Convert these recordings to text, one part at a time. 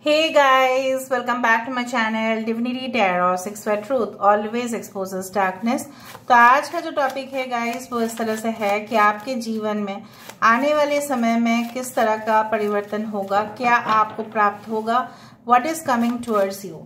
Hey guys, welcome back to my channel Divinity Tarot 6 Word Truth always exposes darkness। तो आज का जो topic है गाइस वो इस तरह से है कि आपके जीवन में आने वाले समय में किस तरह का परिवर्तन होगा, क्या आपको प्राप्त होगा, what is coming towards you.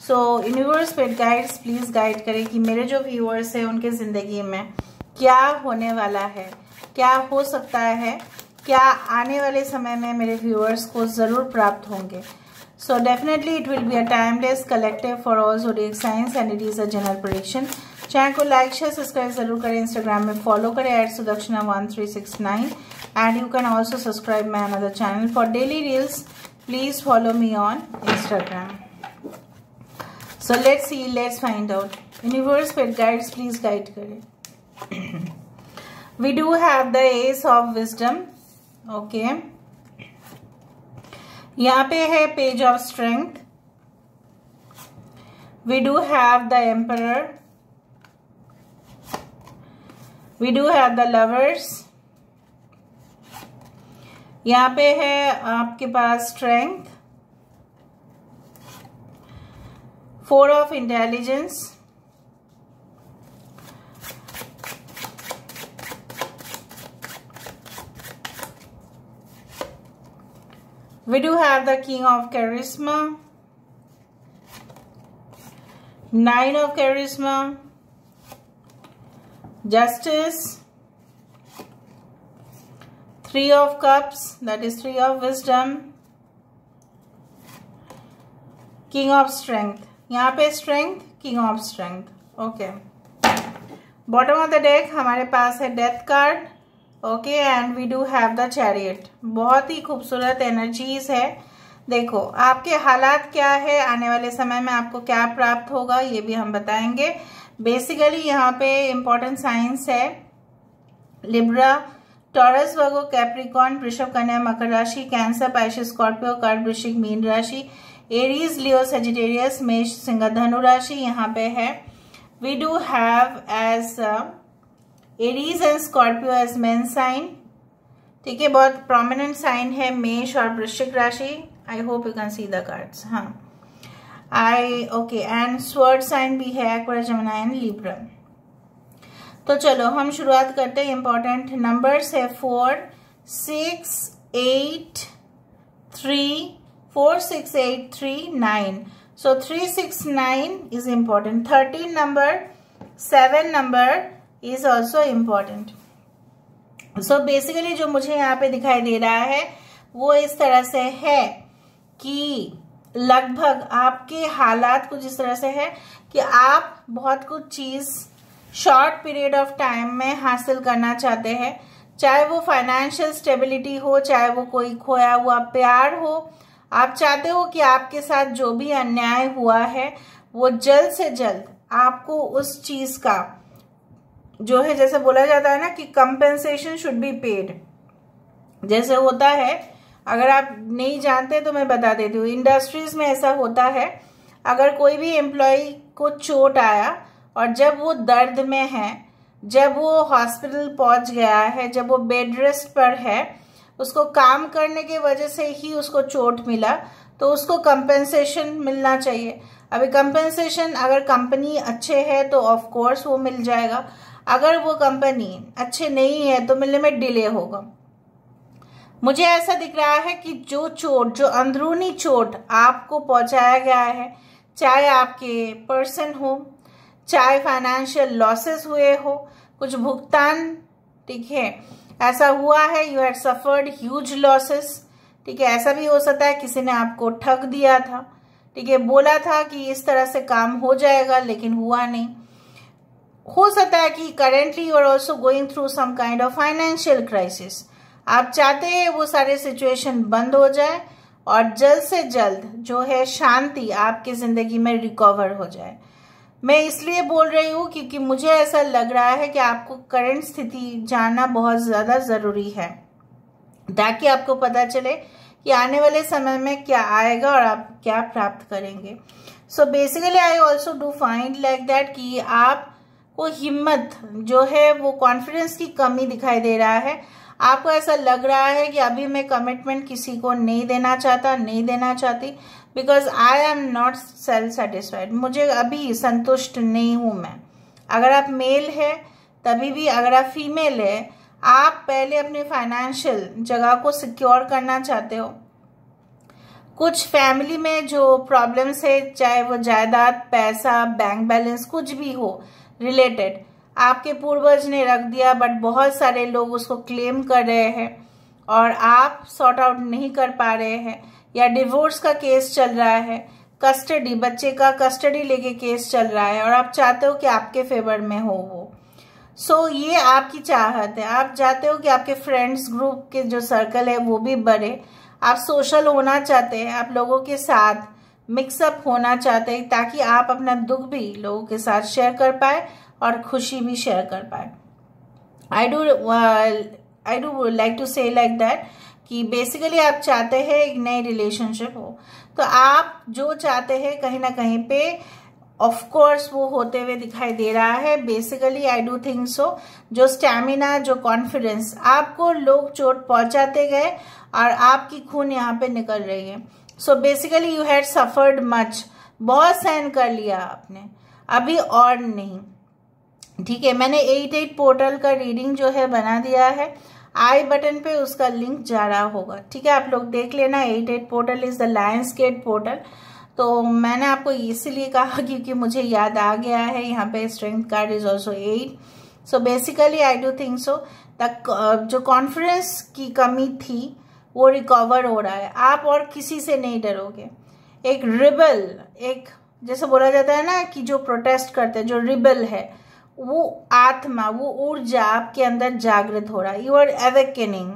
So universe spirit guides please guide करें कि मेरे जो व्यूअर्स हैं उनके जिंदगी में क्या होने वाला है, क्या हो सकता है, क्या आने वाले समय में मेरे व्यूअर्स को जरूर प्राप्त होंगे। So definitely it will be a timeless collective for all zodiac signs and it is a general prediction। Channel को लाइक शेयर सब्सक्राइब जरूर करें, इंस्टाग्राम में फॉलो करें @sudakshana1369 and you can also subscribe my another channel for daily reels। Please follow me on Instagram। So let's see, let's find out। Universe spirit guides please guide करें। We do have the Ace of Wisdom, okay। यहाँ पे है page of strength. We do have the emperor, we do have the lovers. यहाँ पे है आपके पास strength, 4 of intelligence, we do have the King of Charisma, 9 of Charisma, Justice, 3 of Cups, that is 3 of Wisdom, King of Strength। यहाँ पे Strength, King of Strength, okay। Bottom of the deck हमारे पास है Death card, okay and we do have the chariot. बहुत ही खूबसूरत energies है। देखो आपके हालात क्या है, आने वाले समय में आपको क्या प्राप्त होगा ये भी हम बताएंगे। बेसिकली यहाँ पे इम्पोर्टेंट साइंस है लिब्रा, टॉरस, वर्गो, कैप्रिकॉर्न, वृषभ, कन्या, मकर राशि, कैंसर, पाइसेस, स्कॉर्पियो, कर्क, वृश्चिक, मीन राशि, एरीज, लियो, सेजिटेरियस, मेष, सिंह, धनु राशि यहाँ पे है। We do have as Aries and Scorpio as main sign, ठीक है। बहुत प्रोमिनेंट साइन है मेष और वृश्चिक राशि। I hope you can see the cards, हाँ ओके। एंड स्वर्ड साइन भी है एक्वेरियस, जेमिनी एंड लिब्रा। तो चलो हम शुरुआत करते हैं। इंपॉर्टेंट नंबर्स है 4 6 8 3 4 6 8 3 9। सो 3 6 9 is important. 13 number, 7 number is also important। so basically जो मुझे यहाँ पे दिखाई दे रहा है वो इस तरह से है कि लगभग आपके हालात कुछ इस तरह से है कि आप बहुत कुछ चीज शॉर्ट पीरियड ऑफ टाइम में हासिल करना चाहते हैं, चाहे वो फाइनेंशियल स्टेबिलिटी हो, चाहे वो कोई खोया हुआ प्यार हो। आप चाहते हो कि आपके साथ जो भी अन्याय हुआ है वो जल्द से जल्द आपको उस चीज का जो है, जैसे बोला जाता है ना कि कंपेंसेशन शुड बी पेड। जैसे होता है, अगर आप नहीं जानते तो मैं बता देती हूँ, इंडस्ट्रीज में ऐसा होता है, अगर कोई भी एम्प्लॉय को चोट आया और जब वो दर्द में है, जब वो हॉस्पिटल पहुंच गया है, जब वो बेड रेस्ट पर है, उसको काम करने की वजह से ही उसको चोट मिला, तो उसको कंपेंसेशन मिलना चाहिए। अभी कंपेंसेशन अगर कंपनी अच्छे है तो ऑफ कोर्स वो मिल जाएगा, अगर वो कंपनी अच्छे नहीं है तो मिलने में डिले होगा। मुझे ऐसा दिख रहा है कि जो चोट, जो अंदरूनी चोट आपको पहुंचाया गया है, चाहे आपके पर्सन हो, चाहे फाइनेंशियल लॉसेस हुए हो, कुछ भुगतान, ठीक है, ऐसा हुआ है, you had suffered huge losses, ठीक है। ऐसा भी हो सकता है किसी ने आपको ठग दिया था, ठीक है, बोला था कि इस तरह से काम हो जाएगा लेकिन हुआ नहीं। हो सकता है कि currently you are also going through some kind of financial crisis. आप चाहते हैं वो सारे सिचुएशन बंद हो जाए और जल्द से जल्द जो है शांति आपकी जिंदगी में रिकवर हो जाए। मैं इसलिए बोल रही हूँ क्योंकि मुझे ऐसा लग रहा है कि आपको करंट स्थिति जानना बहुत ज्यादा जरूरी है, ताकि आपको पता चले कि आने वाले समय में क्या आएगा और आप क्या प्राप्त करेंगे। So basically I also do find like that कि आप को हिम्मत जो है वो कॉन्फिडेंस की कमी दिखाई दे रहा है। आपको ऐसा लग रहा है कि अभी मैं कमिटमेंट किसी को नहीं देना चाहता, नहीं देना चाहती, because I am not self satisfied, मुझे अभी संतुष्ट नहीं हूं मैं। अगर आप मेल है तभी भी, अगर आप फीमेल है, आप पहले अपने फाइनेंशियल जगह को सिक्योर करना चाहते हो। कुछ फैमिली में जो प्रॉब्लम्स है, चाहे वो जायदाद, पैसा, बैंक बैलेंस, कुछ भी हो रिलेटेड, आपके पूर्वज ने रख दिया बट बहुत सारे लोग उसको क्लेम कर रहे हैं और आप सॉर्ट आउट नहीं कर पा रहे हैं, या डिवोर्स का केस चल रहा है, कस्टडी, बच्चे का कस्टडी लेके केस चल रहा है और आप चाहते हो कि आपके फेवर में हो वो। सो ये आपकी चाहत है। आप चाहते हो कि आपके फ्रेंड्स ग्रुप के जो सर्कल है वो भी बढ़े, आप सोशल होना चाहते हैं, आप लोगों के साथ मिक्सअप होना चाहते हैं ताकि आप अपना दुख भी लोगों के साथ शेयर कर पाए और खुशी भी शेयर कर पाए। आई डू लाइक टू से लाइक दैट कि बेसिकली आप चाहते हैं एक नई रिलेशनशिप हो। तो आप जो चाहते हैं कहीं ना कहीं पे ऑफ कोर्स वो होते हुए दिखाई दे रहा है। Basically I do think so, जो स्टैमिना, जो कॉन्फिडेंस, आपको लोग चोट पहुंचाते गए और आपकी खून यहाँ पे निकल रही है। So basically you had suffered much, बहुत सहन कर लिया आपने, अभी और नहीं। ठीक है, मैंने 88 पोर्टल का रीडिंग जो है बना दिया है, आई बटन पे उसका लिंक जा रहा होगा। ठीक है, आप लोग देख लेना। 88 portal is the lions gate portal. तो मैंने आपको इसीलिए कहा क्योंकि मुझे याद आ गया है, यहाँ पे strength card is also 8। So basically I do think so जो कॉन्फिडेंस की कमी थी वो रिकवर हो रहा है। आप और किसी से नहीं डरोगे। एक रिबल, एक जैसे बोला जाता है ना कि जो प्रोटेस्ट करते हैं, जो रिबल है, वो आत्मा, वो ऊर्जा आपके अंदर जागृत हो रहा है। You are awakening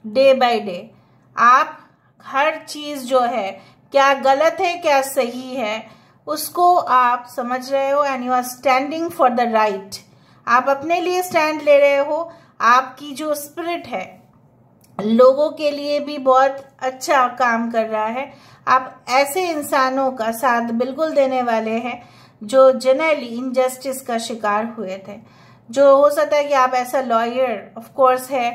day by day. आप हर चीज जो है, क्या गलत है क्या सही है, उसको आप समझ रहे हो and you are standing for the right. आप अपने लिए स्टैंड ले रहे हो। आपकी जो स्पिरिट है लोगों के लिए भी बहुत अच्छा काम कर रहा है। आप ऐसे इंसानों का साथ बिल्कुल देने वाले हैं जो जनरली इनजस्टिस का शिकार हुए थे। जो हो सकता है कि आप ऐसा लॉयर ऑफ कोर्स है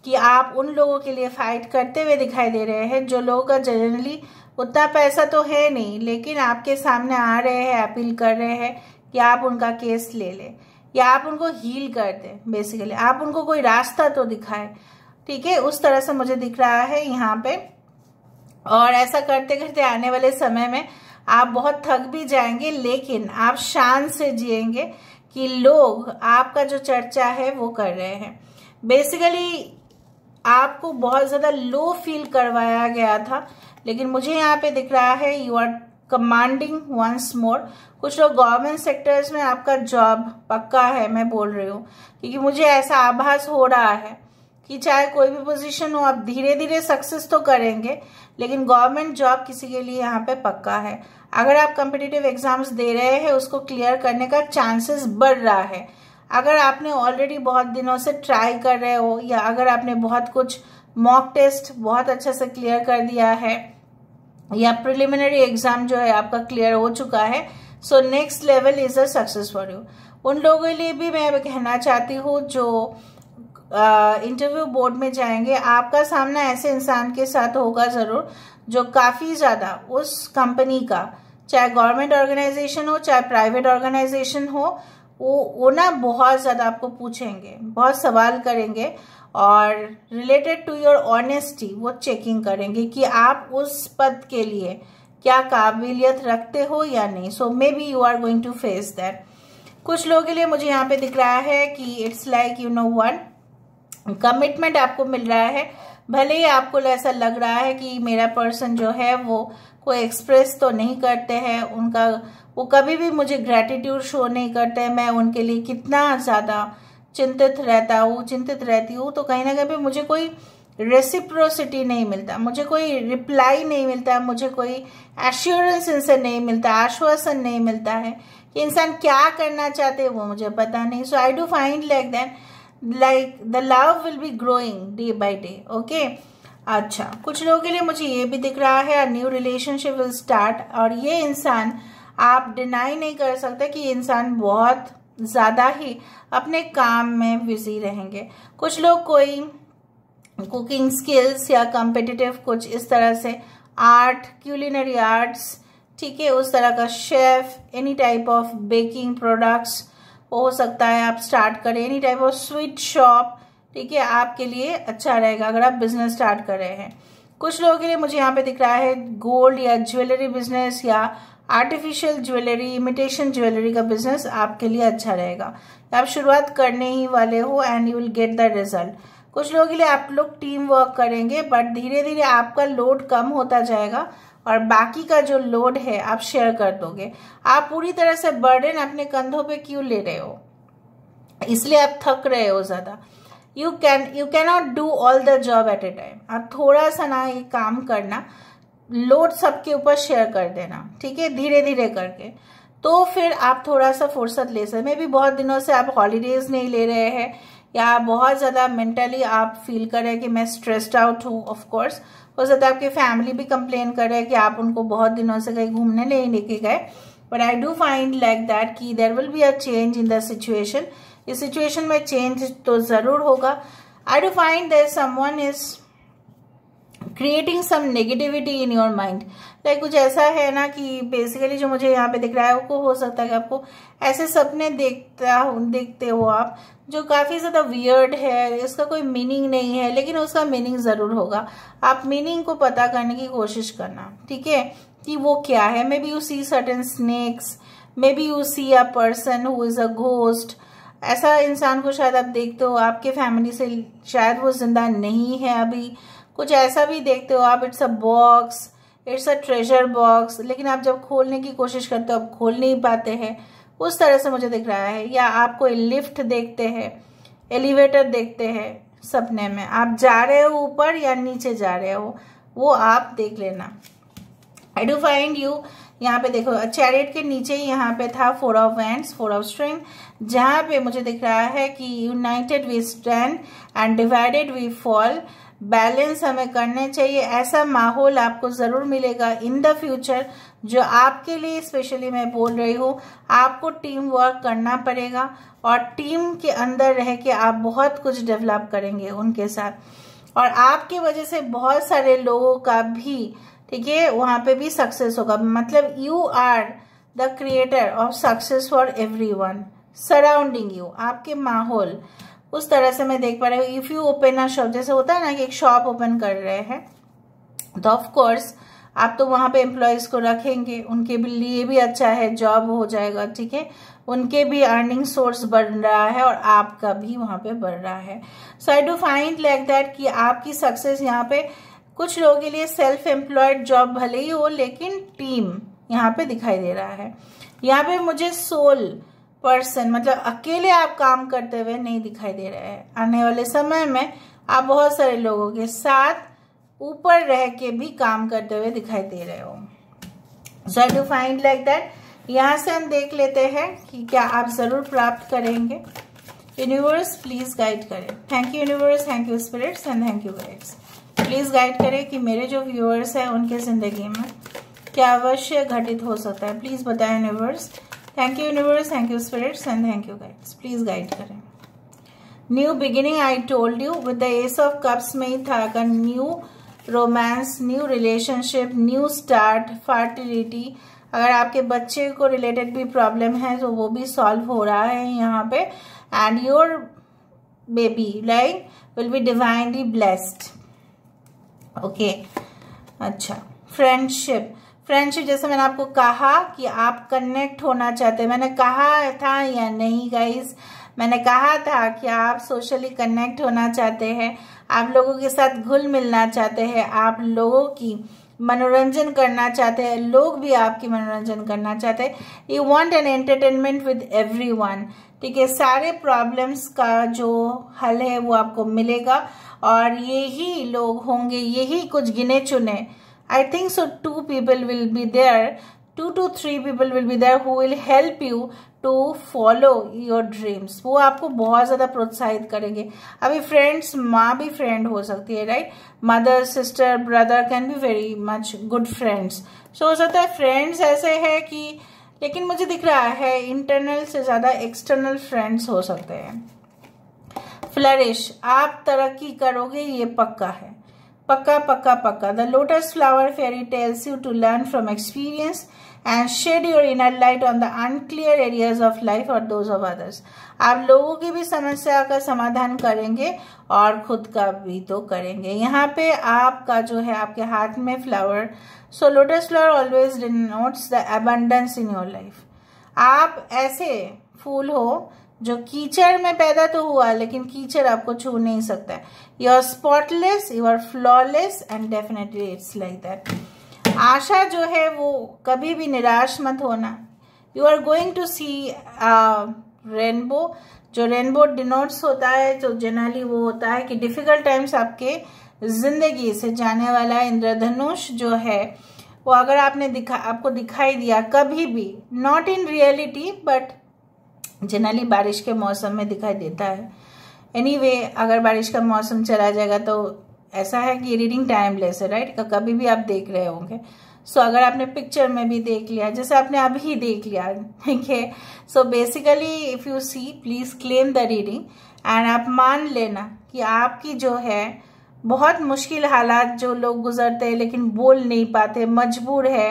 कि आप उन लोगों के लिए फाइट करते हुए दिखाई दे रहे हैं जो लोगों का जनरली उतना पैसा तो है नहीं, लेकिन आपके सामने आ रहे हैं, अपील कर रहे हैं कि आप उनका केस ले लें या आप उनको हील कर दें। बेसिकली आप उनको कोई रास्ता तो दिखाएं। ठीक है, उस तरह से मुझे दिख रहा है यहाँ पे। और ऐसा करते करते आने वाले समय में आप बहुत थक भी जाएंगे, लेकिन आप शान से जिएंगे कि लोग आपका जो चर्चा है वो कर रहे हैं। बेसिकली आपको बहुत ज्यादा लो फील करवाया गया था, लेकिन मुझे यहाँ पे दिख रहा है you are commanding once more. कुछ लोग गवर्नमेंट सेक्टर्स में आपका जॉब पक्का है, मैं बोल रही हूँ, क्योंकि मुझे ऐसा आभास हो रहा है कि चाहे कोई भी पोजीशन हो, आप धीरे धीरे सक्सेस तो करेंगे, लेकिन गवर्नमेंट जॉब किसी के लिए यहाँ पे पक्का है। अगर आप कॉम्पिटिटिव एग्जाम्स दे रहे हैं, उसको क्लियर करने का चांसेस बढ़ रहा है। अगर आपने ऑलरेडी बहुत दिनों से ट्राई कर रहे हो, या अगर आपने बहुत कुछ मॉक टेस्ट बहुत अच्छे से क्लियर कर दिया है, या प्रिलिमिनरी एग्जाम जो है आपका क्लियर हो चुका है, so next level is a success for you. उन लोगों के लिए भी मैं कहना चाहती हूँ जो इंटरव्यू बोर्ड में जाएंगे, आपका सामना ऐसे इंसान के साथ होगा जरूर जो काफी ज्यादा उस कंपनी का, चाहे गवर्नमेंट ऑर्गेनाइजेशन हो चाहे प्राइवेट ऑर्गेनाइजेशन हो, वो ना बहुत ज्यादा आपको पूछेंगे, बहुत सवाल करेंगे और रिलेटेड टू योर ऑनेस्टी वो चेकिंग करेंगे कि आप उस पद के लिए क्या काबिलियत रखते हो या नहीं। So may B you are going to face that. कुछ लोगों के लिए मुझे यहाँ पे दिख रहा है कि it's like you know one commitment आपको मिल रहा है। भले ही आपको ऐसा लग रहा है कि मेरा पर्सन जो है वो कोई एक्सप्रेस तो नहीं करते हैं, उनका वो कभी भी मुझे ग्रेटिट्यूड शो नहीं करते हैं, मैं उनके लिए कितना ज्यादा चिंतित रहती हूँ, तो कहीं ना कहीं मुझे कोई रेसिप्रोसिटी नहीं मिलता, मुझे कोई रिप्लाई नहीं मिलता, मुझे कोई एश्योरेंस इनसे नहीं मिलता, आश्वासन नहीं मिलता है कि इंसान क्या करना चाहते हैं वो मुझे पता नहीं। So I do find like that, like the love will be growing day by day. Okay, अच्छा, कुछ लोगों के लिए मुझे ये भी दिख रहा है न्यू रिलेशनशिप विल स्टार्ट, और ये इंसान आप डिनाई नहीं कर सकते कि ये इंसान बहुत ज्यादा ही अपने काम में बिजी रहेंगे। कुछ लोग कोई कुकिंग स्किल्स या कॉम्पिटिटिव कुछ इस तरह से, आर्ट, क्यूलिनरी आर्ट्स, ठीक है, उस तरह का chef, any type of baking products हो सकता है आप स्टार्ट करें, any type of sweet shop, ठीक है, आपके लिए अच्छा रहेगा अगर आप बिजनेस स्टार्ट कर रहे हैं। कुछ लोगों के लिए मुझे यहाँ पे दिख रहा है गोल्ड या ज्वेलरी बिजनेस या आर्टिफिशियल ज्वेलरी, इमिटेशन ज्वेलरी का बिजनेस आपके लिए अच्छा रहेगा। आप शुरुआत करने ही वाले हो and you will get the result. कुछ लोगों के लिए आप लोग टीम वर्क करेंगे, बट धीरे धीरे आपका लोड कम होता जाएगा और बाकी का जो लोड है आप शेयर कर दोगे। आप पूरी तरह से बर्डन अपने कंधों पे क्यों ले रहे हो, इसलिए आप थक रहे हो ज्यादा। You can not do all the job eight A time. आप थोड़ा सा ना ये काम करना, लोड सबके ऊपर शेयर कर देना, ठीक है, धीरे धीरे करके, तो फिर आप थोड़ा सा फुर्सत ले सकते। मे भी बहुत दिनों से आप हॉलीडेज नहीं ले रहे हैं या बहुत ज्यादा मेंटली आप फील कर रहे हैं कि मैं स्ट्रेस्ड आउट हूँ। ऑफ कोर्स हो सकता है आपकी फैमिली भी कंप्लेन कर रहे हैं कि आप उनको बहुत दिनों से कहीं घूमने नहीं लेके गए, but I do find like that कि there will be a change in the situation. इस सिचुएशन में चेंज तो जरूर होगा। I do find that someone is creating some negativity in your mind. Like कुछ ऐसा है ना कि बेसिकली जो मुझे यहाँ पे दिख रहा है वो हो सकता है कि आपको ऐसे सपने देखते हो आप जो काफी ज्यादा वियर्ड है, इसका कोई मीनिंग नहीं है, लेकिन उसका मीनिंग जरूर होगा। आप मीनिंग को पता करने की कोशिश करना, ठीक है, कि वो क्या है। May be you see certain snakes, may be you see a person who is a ghost. ऐसा इंसान को शायद आप देखते हो, आपके फैमिली से शायद वो जिंदा नहीं है अभी, कुछ ऐसा भी देखते हो आप। It's a box, it's a treasure box, लेकिन आप जब खोलने की कोशिश करते हो आप खोल नहीं पाते हैं, उस तरह से मुझे दिख रहा है। या आप कोई लिफ्ट देखते हैं, एलिवेटर देखते हैं सपने में, आप जा रहे हो ऊपर या नीचे जा रहे हो, वो आप देख लेना। आई डू फाइंड यू, यहाँ पे देखो चैरियट के नीचे ही यहाँ पे था 4 ऑफ वैंड्स, 4 ऑफ स्ट्रिंग, जहाँ पे मुझे दिख रहा है कि united we stand and divided we fall. Balance हमें करने चाहिए, ऐसा माहौल आपको जरूर मिलेगा इन द फ्यूचर जो आपके लिए स्पेशली मैं बोल रही हूँ। आपको टीम वर्क करना पड़ेगा और टीम के अंदर रह के आप बहुत कुछ डेवलप करेंगे उनके साथ, और आपकी वजह से बहुत सारे लोगों का भी, ठीक है, वहां पे भी सक्सेस होगा। मतलब you are the creator of success for everyone surrounding you. आपके माहौल उस तरह से मैं देख पा रही हूँ। If you open a shop, जैसे होता है ना कि एक शॉप ओपन कर रहे हैं, तो ऑफ कोर्स आप तो वहां पे एम्प्लॉयज को रखेंगे, उनके लिए भी अच्छा है, जॉब हो जाएगा, ठीक है, उनके भी अर्निंग सोर्स बढ़ रहा है और आपका भी वहां पे बढ़ रहा है। So I do find like that कि आपकी सक्सेस यहाँ पे कुछ लोगों के लिए सेल्फ एम्प्लॉयड जॉब भले ही हो, लेकिन टीम यहाँ पे दिखाई दे रहा है। यहाँ पे मुझे सोल पर्सन, मतलब अकेले आप काम करते हुए नहीं दिखाई दे रहे हैं। आने वाले समय में आप बहुत सारे लोगों के साथ ऊपर रह के भी काम करते हुए दिखाई दे रहे हो। So I do find like that. यहाँ से हम देख लेते हैं कि क्या आप जरूर प्राप्त करेंगे। यूनिवर्स प्लीज गाइड करें। Thank you universe, thank you spirits and thank you guides. Please guide करें कि मेरे जो व्यूअर्स हैं उनके जिंदगी में क्या अवश्य घटित हो सकता है। प्लीज बताएं universe. Thank you universe, thank you spirits and thank you guides. Please guide करें। New beginning, I told you with the ace of cups में ही था का new romance, new relationship, new start, fertility. अगर आपके बच्चे को रिलेटेड भी प्रॉब्लम है तो वो भी सॉल्व हो रहा है यहाँ पे। And your baby like will be divinely blessed. Okay, अच्छा, फ्रेंडशिप, फ्रेंडशिप जैसे मैंने आपको कहा कि आप कनेक्ट होना चाहते हैं। मैंने कहा था या नहीं गाइस, मैंने कहा था कि आप सोशली कनेक्ट होना चाहते हैं, आप लोगों के साथ घुल मिलना चाहते हैं, आप लोगों की मनोरंजन करना चाहते हैं, लोग भी आपकी मनोरंजन करना चाहते हैं। You want an entertainment with everyone, ठीक है। सारे प्रॉब्लम्स का जो हल है वो आपको मिलेगा और यही लोग होंगे, यही कुछ गिने चुने, I think so 2 people will be there, 2 to 3 people will be there who will help you to follow your dreams। वो आपको बहुत ज्यादा प्रोत्साहित करेंगे। अभी फ्रेंड्स, माँ भी फ्रेंड हो सकती है, right. Mother, sister, brother can be very much good friends. So हो सकता है फ्रेंड्स ऐसे है कि, लेकिन मुझे दिख रहा है इंटरनल से ज्यादा एक्सटर्नल फ्रेंड्स हो सकते हैं। फ्लरिश, आप तरक्की करोगे, ये पक्का है, पक्का पक्का पक्का। The lotus flower fairy tells you to learn from experience and shed your inner light on the unclear areas of life और दोज ऑफ अदर्स। आप लोगों की भी समस्या का समाधान करेंगे और खुद का भी तो करेंगे। यहाँ पे आपका जो है आपके हाथ में flower, so lotus flower always denotes the abundance in your life. आप ऐसे फूल हो जो कीचड़ में पैदा तो हुआ लेकिन कीचड़ आपको छू नहीं सकता है। You are spotless, you are flawless and definitely it's like that. आशा जो है वो कभी भी निराश मत होना। You are going to see rainbow, जो रेनबो डिनोट्स होता है तो जनरली वो होता है कि डिफिकल्ट टाइम्स आपके जिंदगी से जाने वाला इंद्रधनुष जो है वो अगर आपको दिखाई दिया कभी भी, not in reality but generally बारिश के मौसम में दिखाई देता है। एनीवे, अगर बारिश का मौसम चला जाएगा तो ऐसा है कि रीडिंग टाइमलेस है, राइट, कभी भी आप देख रहे होंगे। सो अगर आपने पिक्चर में भी देख लिया, जैसे आपने अभी देख लिया, ठीक है। So basically if you see, please claim the reading and आप मान लेना कि आपकी जो है बहुत मुश्किल हालात जो लोग गुजरते हैं लेकिन बोल नहीं पाते, मजबूर है,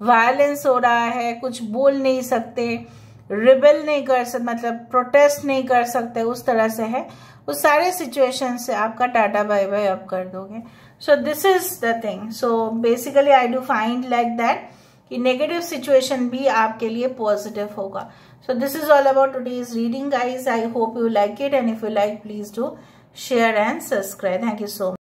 वायलेंस हो रहा है, कुछ बोल नहीं सकते, रिबेल नहीं कर सकते, मतलब प्रोटेस्ट नहीं कर सकते, उस तरह से है, उस सारे सिचुएशन से आपका टाटा बाय बाय आप कर दोगे। So this is the thing. So basically I do find like that कि नेगेटिव सिचुएशन भी आपके लिए पॉजिटिव होगा। So this is all about today's reading guys. I hope you like it and if you like please do share and subscribe. Thank you so much.